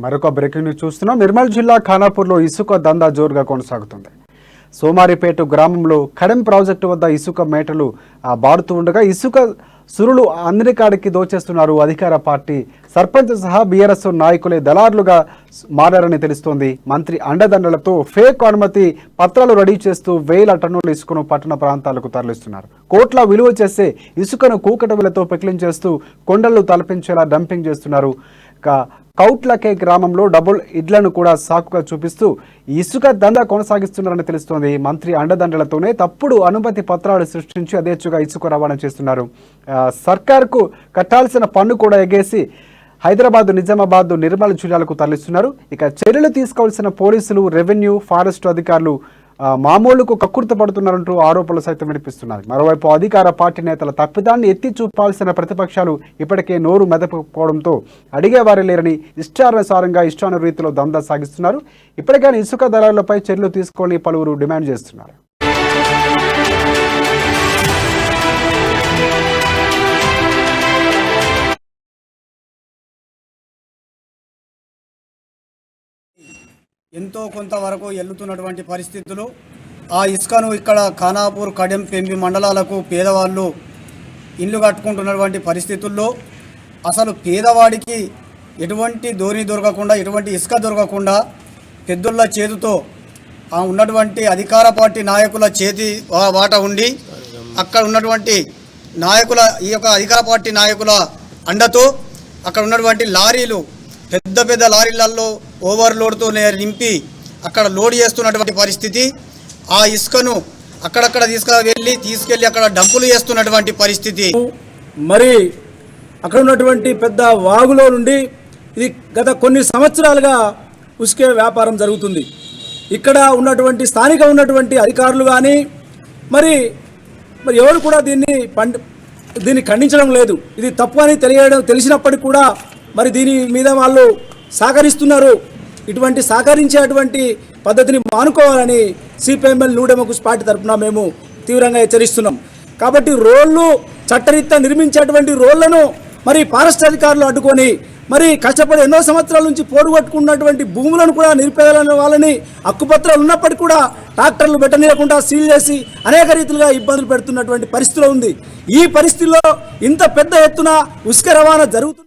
మరొక breaking news చూస్తున్నాం. నిర్మల్ జిల్లా ఖానాపూర్లో ఇసుక దందా జోరుగా కొనసాగుతుంది. సోమారిపేట గ్రామంలో కడెం ప్రాజెక్టు వద్ద ఇసుక మేటలు బారుతూ ఉండగా ఇసుక సురులు అందరికాడికి దోచేస్తున్నారు. అధికార పార్టీ సర్పంచ్ సహా బీఆర్ఎస్ నాయకులే దళారులుగా మారారని తెలుస్తోంది. మంత్రి అండదండలతో ఫేక్ అనుమతి పత్రాలు రెడీ చేస్తూ వేల టన్నుల ఇసుకను పట్టణ ప్రాంతాలకు తరలిస్తున్నారు. కోట్ల విలువ చేసే ఇసుకను కూకటవిలతో పెకిలించేస్తూ కొండలు తలపించేలా డంపింగ్ చేస్తున్నారు. కౌట్లకే గ్రామంలో డబుల్ ఇడ్లను కూడా సాకుగా చూపిస్తూ ఇసుక దందా కొనసాగిస్తున్నారని తెలుస్తోంది. మంత్రి అండదండలతోనే తప్పుడు అనుమతి పత్రాలు సృష్టించి అదేచ్చుగా ఇసుక రవాణా చేస్తున్నారు. సర్కార్కు కట్టాల్సిన పన్ను కూడా ఎగేసి హైదరాబాద్, నిజామాబాద్, నిర్మల్ జిల్లాలకు తరలిస్తున్నారు. ఇక చర్యలు తీసుకోవాల్సిన పోలీసులు, రెవెన్యూ, ఫారెస్ట్ అధికారులు మామూలుకు కక్కుర్తపడుతున్నారంటూ ఆరోపణలు సైతం వినిపిస్తున్నారు. మరోవైపు అధికార పార్టీ నేతల తప్పిదాన్ని ఎత్తి చూపాల్సిన ప్రతిపక్షాలు ఇప్పటికే నోరు మెదపకపోవడంతో అడిగేవారే లేరని ఇష్టానుసారంగా రీతిలో దందా సాగిస్తున్నారు. ఇప్పటికైనా ఇసుక దళారులపై చర్యలు తీసుకోవాలని పలువురు డిమాండ్ చేస్తున్నారు. ఎంతో కొంతవరకు ఎల్లుతున్నటువంటి పరిస్థితులు. ఆ ఇసుకను ఇక్కడ ఖానాపూర్, కడెం, పెంబి మండలాలకు పేదవాళ్ళు ఇల్లు కట్టుకుంటున్నటువంటి పరిస్థితుల్లో అసలు పేదవాడికి ఎటువంటి ధోని దొరకకుండా, ఎటువంటి ఇసుక దొరకకుండా పెద్దోళ్ళ చేతితో ఉన్నటువంటి అధికార పార్టీ నాయకుల చేతి వాట ఉండి అక్కడ ఉన్నటువంటి నాయకుల ఈ యొక్క అధికార పార్టీ నాయకుల అండతో అక్కడ ఉన్నటువంటి లారీలు పెద్ద పెద్ద లారీలలో ఓవర్లోడ్తో నింపి అక్కడ లోడ్ చేస్తున్నటువంటి పరిస్థితి. ఆ ఇసుకను అక్కడక్కడ తీసుకెళ్ళి అక్కడ డంపులు చేస్తున్నటువంటి పరిస్థితి. మరి అక్కడ ఉన్నటువంటి పెద్ద వాగులో నుండి ఇది గత కొన్ని సంవత్సరాలుగా ఉసుకే వ్యాపారం జరుగుతుంది. ఇక్కడ ఉన్నటువంటి స్థానిక ఉన్నటువంటి అధికారులు కానీ మరి ఎవరు కూడా దీన్ని ఖండించడం లేదు. ఇది తప్పు అని తెలిసినప్పటికీ కూడా మరి దీని మీద వాళ్ళు సహకరిస్తున్నారు. ఇటువంటి సహకరించేటువంటి పద్ధతిని మానుకోవాలని సిపిఎంఎల్ న్యూ డెమోక్రసీ పార్టీ తరఫున మేము తీవ్రంగా హెచ్చరిస్తున్నాం. కాబట్టి రోడ్లు చట్టరీత్యా నిర్మించేటువంటి రోడ్లను మరి ఫారెస్ట్ అధికారులు అడ్డుకొని మరి కష్టపడి ఎన్నో సంవత్సరాల నుంచి పోరుగొట్టుకున్నటువంటి భూములను కూడా నిరుపేదలైన వాళ్ళని హక్కుపత్రాలు ఉన్నప్పటికీ కూడా ట్రాక్టర్లు పెట్టనీయకుండా సీల్ చేసి అనేక రీతిలుగా ఇబ్బందులు పెడుతున్నటువంటి పరిస్థితిలో ఉంది. ఈ పరిస్థితిలో ఇంత పెద్ద ఎత్తున ఉసుక రవాణా జరుగుతుంది.